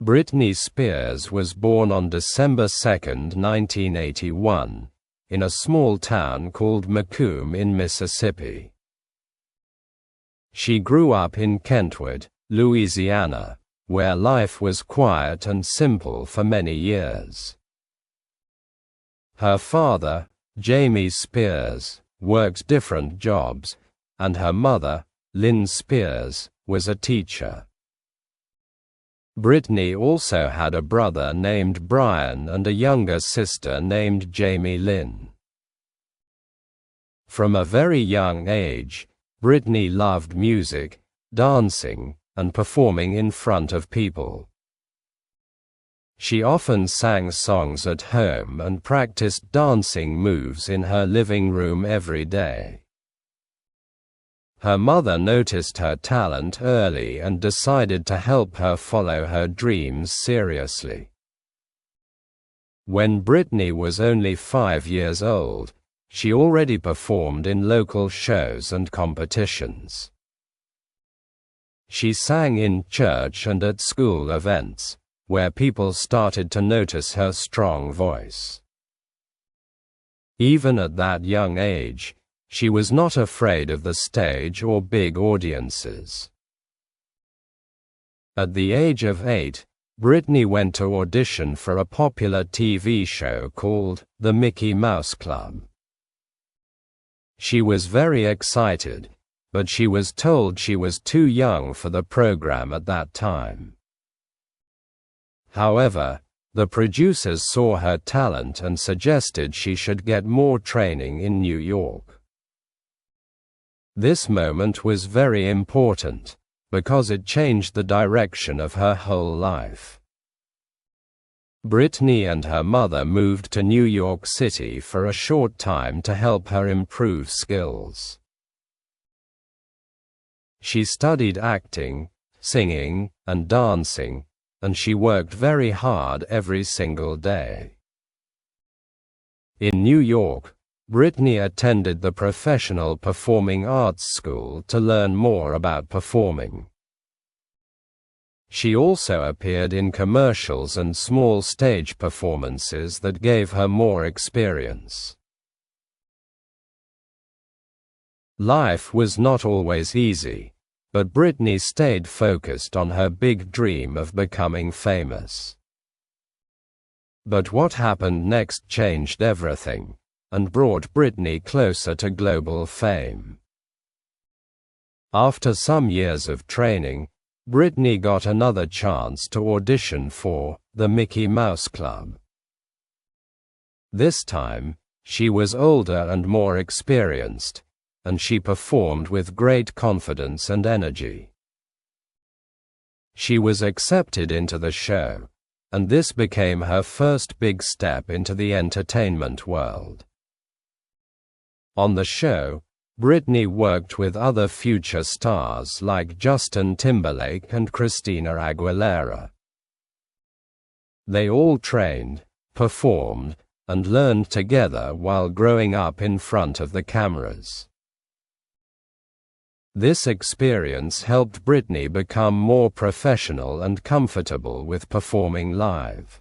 Britney Spears was born on December 2, 1981, in a small town called Macomb in Mississippi. She grew up in Kentwood, Louisiana, where life was quiet and simple for many years. Her father, Jamie Spears, worked different jobs, and her mother, Lynn Spears, was a teacher. Britney also had a brother named Brian and a younger sister named Jamie Lynn. From a very young age, Britney loved music, dancing, and performing in front of people. She often sang songs at home and practiced dancing moves in her living room every day. Her mother noticed her talent early and decided to help her follow her dreams seriously. When Britney was only 5 years old, she already performed in local shows and competitions. She sang in church and at school events, where people started to notice her strong voice. Even at that young age, she was not afraid of the stage or big audiences. At the age of 8, Britney went to audition for a popular TV show called The Mickey Mouse Club. She was very excited, but she was told she was too young for the program at that time. However, the producers saw her talent and suggested she should get more training in New York. This moment was very important, because it changed the direction of her whole life. Britney and her mother moved to New York City for a short time to help her improve skills. She studied acting, singing, and dancing, and she worked very hard every single day. In New York, Britney attended the Professional Performing Arts School to learn more about performing. She also appeared in commercials and small stage performances that gave her more experience. Life was not always easy, but Britney stayed focused on her big dream of becoming famous. But what happened next changed everything, and brought Britney closer to global fame. After some years of training, Britney got another chance to audition for The Mickey Mouse Club. This time, she was older and more experienced, and she performed with great confidence and energy. She was accepted into the show, and this became her first big step into the entertainment world. On the show, Britney worked with other future stars like Justin Timberlake and Christina Aguilera. They all trained, performed, and learned together while growing up in front of the cameras. This experience helped Britney become more professional and comfortable with performing live.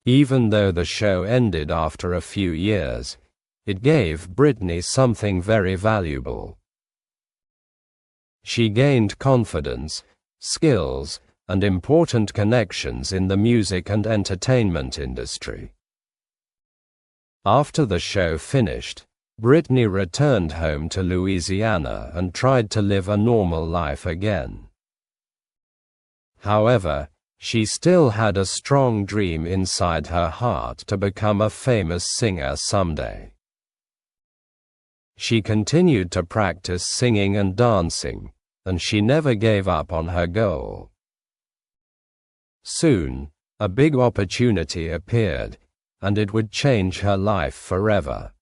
Even though the show ended after a few years, it gave Britney something very valuable. She gained confidence, skills, and important connections in the music and entertainment industry. After the show finished, Britney returned home to Louisiana and tried to live a normal life again. However, she still had a strong dream inside her heart to become a famous singer someday. She continued to practice singing and dancing, and she never gave up on her goal. Soon, a big opportunity appeared, and it would change her life forever.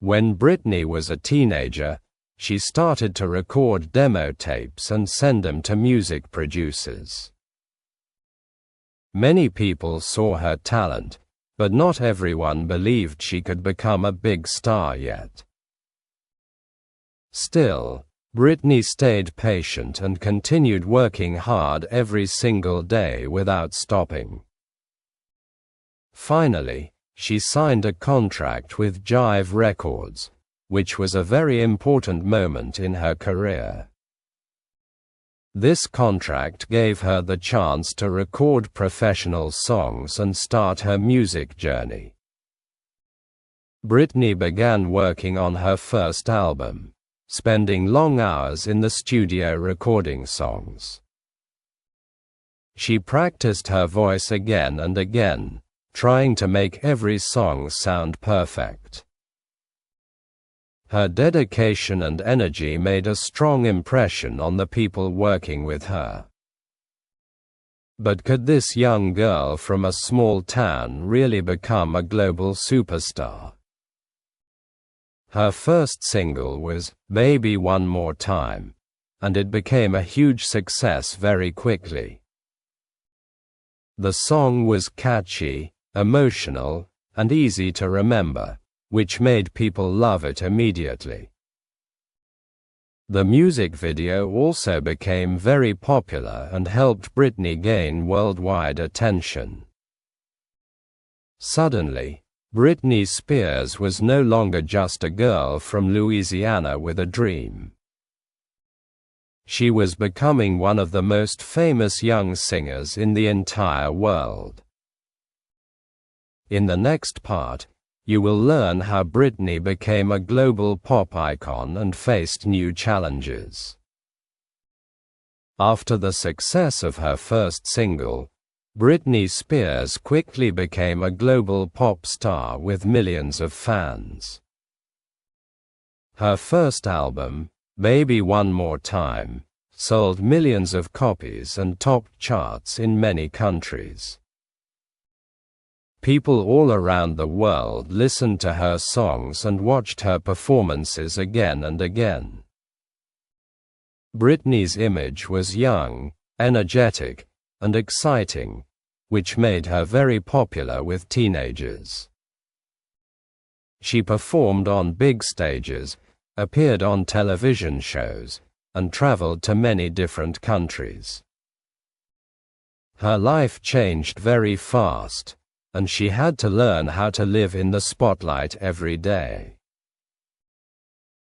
When Britney was a teenager, she started to record demo tapes and send them to music producers. Many people saw her talent, but not everyone believed she could become a big star yet. Still, Britney stayed patient and continued working hard every single day without stopping. Finally, she signed a contract with Jive Records, which was a very important moment in her career. This contract gave her the chance to record professional songs and start her music journey. Britney began working on her first album, spending long hours in the studio recording songs. She practiced her voice again and again, trying to make every song sound perfect. Her dedication and energy made a strong impression on the people working with her. But could this young girl from a small town really become a global superstar? Her first single was "Baby One More Time," and it became a huge success very quickly. The song was catchy, emotional, and easy to remember, which made people love it immediately. The music video also became very popular and helped Britney gain worldwide attention. Suddenly, Britney Spears was no longer just a girl from Louisiana with a dream. She was becoming one of the most famous young singers in the entire world. In the next part, you will learn how Britney became a global pop icon and faced new challenges. After the success of her first single, Britney Spears quickly became a global pop star with millions of fans. Her first album, "Baby One More Time," sold millions of copies and topped charts in many countries. People all around the world listened to her songs and watched her performances again and again. Britney's image was young, energetic, and exciting, which made her very popular with teenagers. She performed on big stages, appeared on television shows, and traveled to many different countries. Her life changed very fast, and she had to learn how to live in the spotlight every day.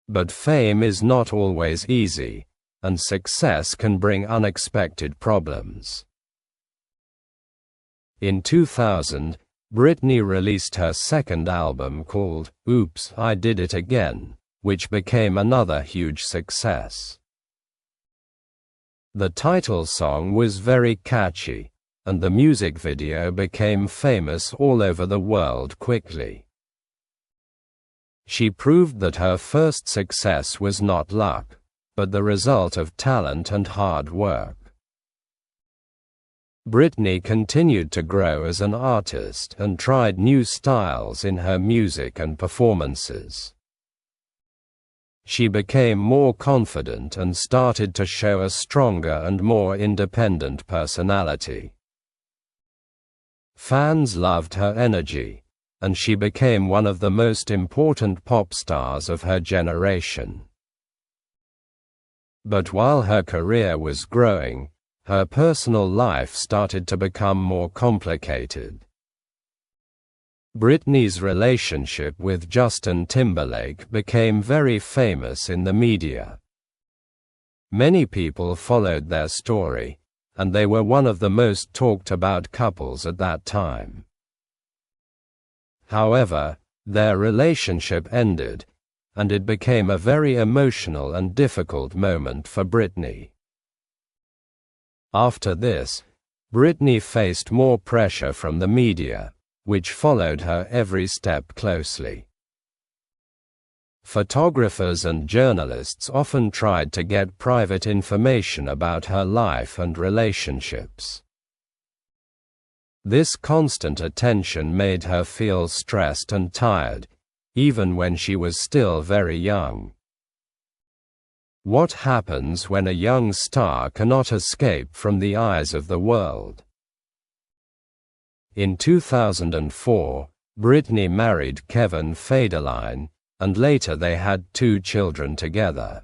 But fame is not always easy, and success can bring unexpected problems. In 2000, Britney released her second album called "Oops, I Did It Again," which became another huge success. The title song was very catchy, and the music video became famous all over the world quickly. She proved that her first success was not luck, but the result of talent and hard work. Britney continued to grow as an artist and tried new styles in her music and performances. She became more confident and started to show a stronger and more independent personality. Fans loved her energy, and she became one of the most important pop stars of her generation. But while her career was growing, her personal life started to become more complicated. Britney's relationship with Justin Timberlake became very famous in the media. Many people followed their story, and they were one of the most talked about couples at that time. However, their relationship ended, and it became a very emotional and difficult moment for Britney. After this, Britney faced more pressure from the media, which followed her every step closely. Photographers and journalists often tried to get private information about her life and relationships. This constant attention made her feel stressed and tired, even when she was still very young. What happens when a young star cannot escape from the eyes of the world? In 2004, Britney married Kevin Federline, and later they had 2 children together.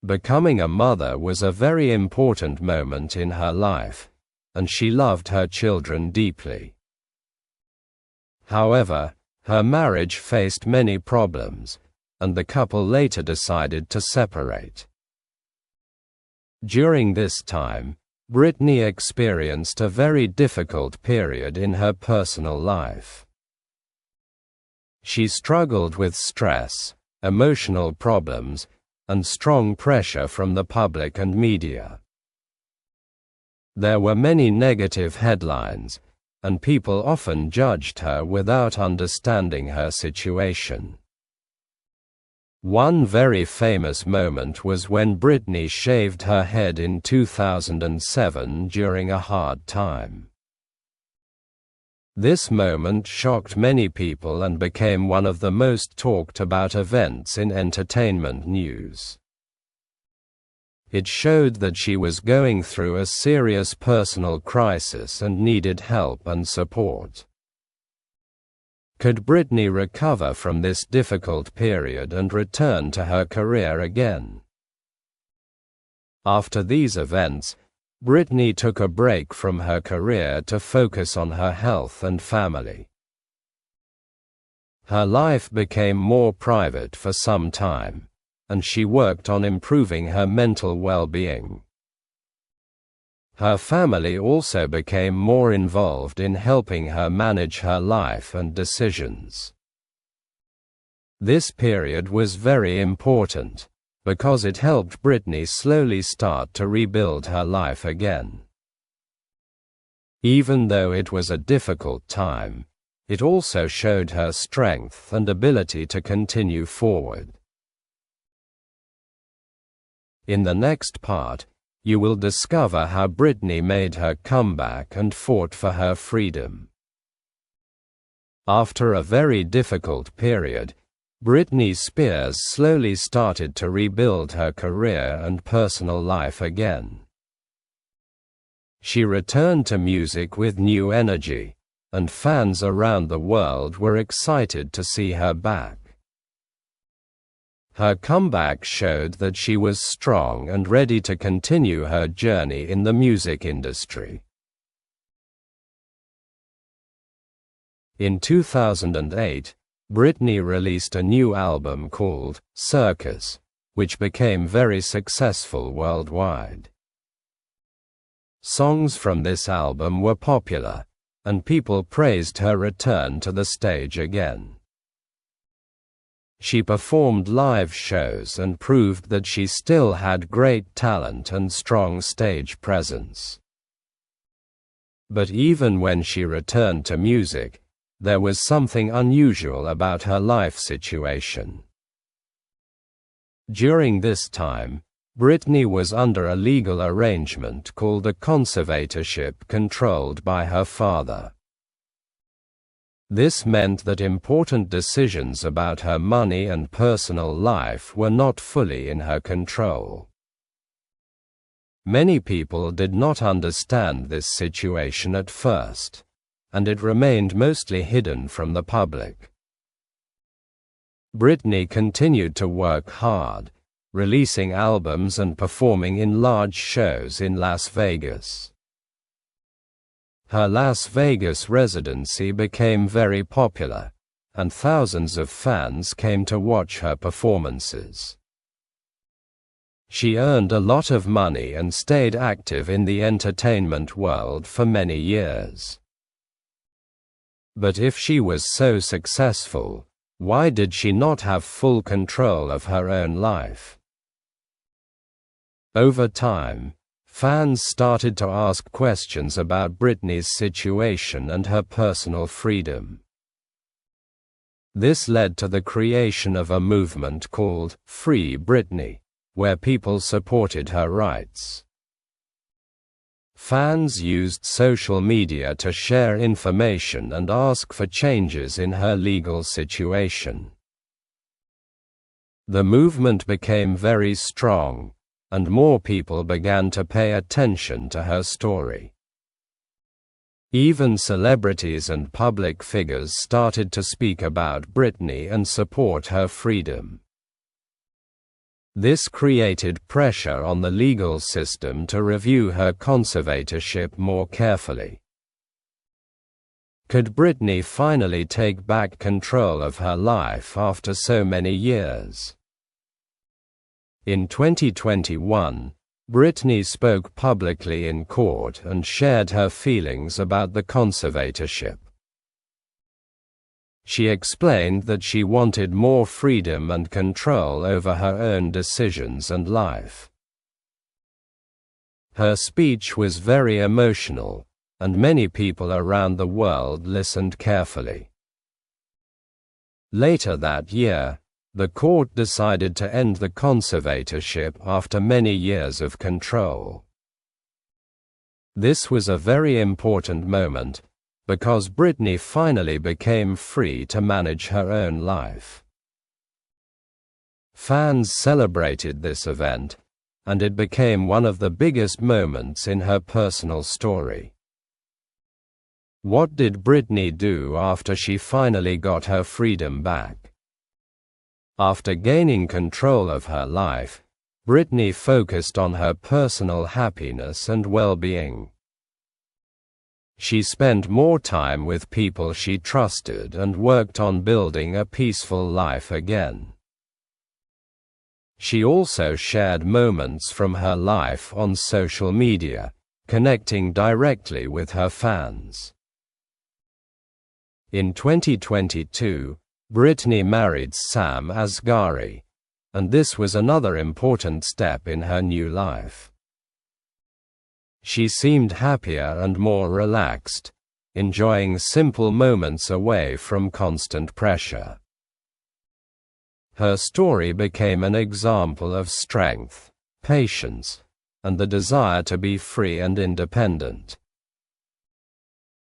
Becoming a mother was a very important moment in her life, and she loved her children deeply. However, her marriage faced many problems, and the couple later decided to separate. During this time, Britney experienced a very difficult period in her personal life. She struggled with stress, emotional problems, and strong pressure from the public and media. There were many negative headlines, and people often judged her without understanding her situation. One very famous moment was when Britney shaved her head in 2007 during a hard time. This moment shocked many people and became one of the most talked about events in entertainment news. It showed that she was going through a serious personal crisis and needed help and support. Could Britney recover from this difficult period and return to her career again? After these events, Britney took a break from her career to focus on her health and family. Her life became more private for some time, and she worked on improving her mental well-being. Her family also became more involved in helping her manage her life and decisions. This period was very important, because it helped Britney slowly start to rebuild her life again. Even though it was a difficult time, it also showed her strength and ability to continue forward. In the next part, you will discover how Britney made her comeback and fought for her freedom. After a very difficult period, Britney Spears slowly started to rebuild her career and personal life again. She returned to music with new energy, and fans around the world were excited to see her back. Her comeback showed that she was strong and ready to continue her journey in the music industry. In 2008, Britney released a new album called Circus, which became very successful worldwide. Songs from this album were popular, and people praised her return to the stage again. She performed live shows and proved that she still had great talent and strong stage presence. But even when she returned to music, there was something unusual about her life situation. During this time, Britney was under a legal arrangement called a conservatorship controlled by her father. This meant that important decisions about her money and personal life were not fully in her control. Many people did not understand this situation at first, and it remained mostly hidden from the public. Britney continued to work hard, releasing albums and performing in large shows in Las Vegas. Her Las Vegas residency became very popular, and thousands of fans came to watch her performances. She earned a lot of money and stayed active in the entertainment world for many years. But if she was so successful, why did she not have full control of her own life? Over time, fans started to ask questions about Britney's situation and her personal freedom. This led to the creation of a movement called Free Britney, where people supported her rights. Fans used social media to share information and ask for changes in her legal situation. The movement became very strong, and more people began to pay attention to her story. Even celebrities and public figures started to speak about Britney and support her freedom. This created pressure on the legal system to review her conservatorship more carefully. Could Britney finally take back control of her life after so many years? In 2021, Britney spoke publicly in court and shared her feelings about the conservatorship. She explained that she wanted more freedom and control over her own decisions and life. Her speech was very emotional, and many people around the world listened carefully. Later that year, the court decided to end the conservatorship after many years of control. This was a very important moment, because Britney finally became free to manage her own life. Fans celebrated this event, and it became one of the biggest moments in her personal story. What did Britney do after she finally got her freedom back? After gaining control of her life, Britney focused on her personal happiness and well-being. She spent more time with people she trusted and worked on building a peaceful life again. She also shared moments from her life on social media, connecting directly with her fans. In 2022, Britney married Sam Asghari, and this was another important step in her new life. She seemed happier and more relaxed, enjoying simple moments away from constant pressure. Her story became an example of strength, patience, and the desire to be free and independent.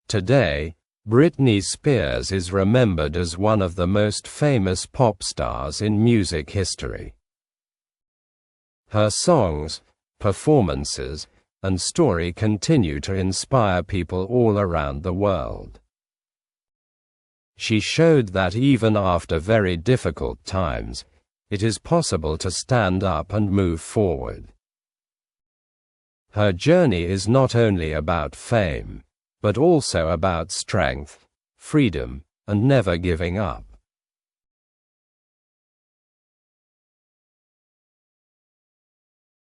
Today, Britney Spears is remembered as one of the most famous pop stars in music history. Her songs, performances, and story continue to inspire people all around the world. She showed that even after very difficult times, it is possible to stand up and move forward. Her journey is not only about fame, but also about strength, freedom, and never giving up.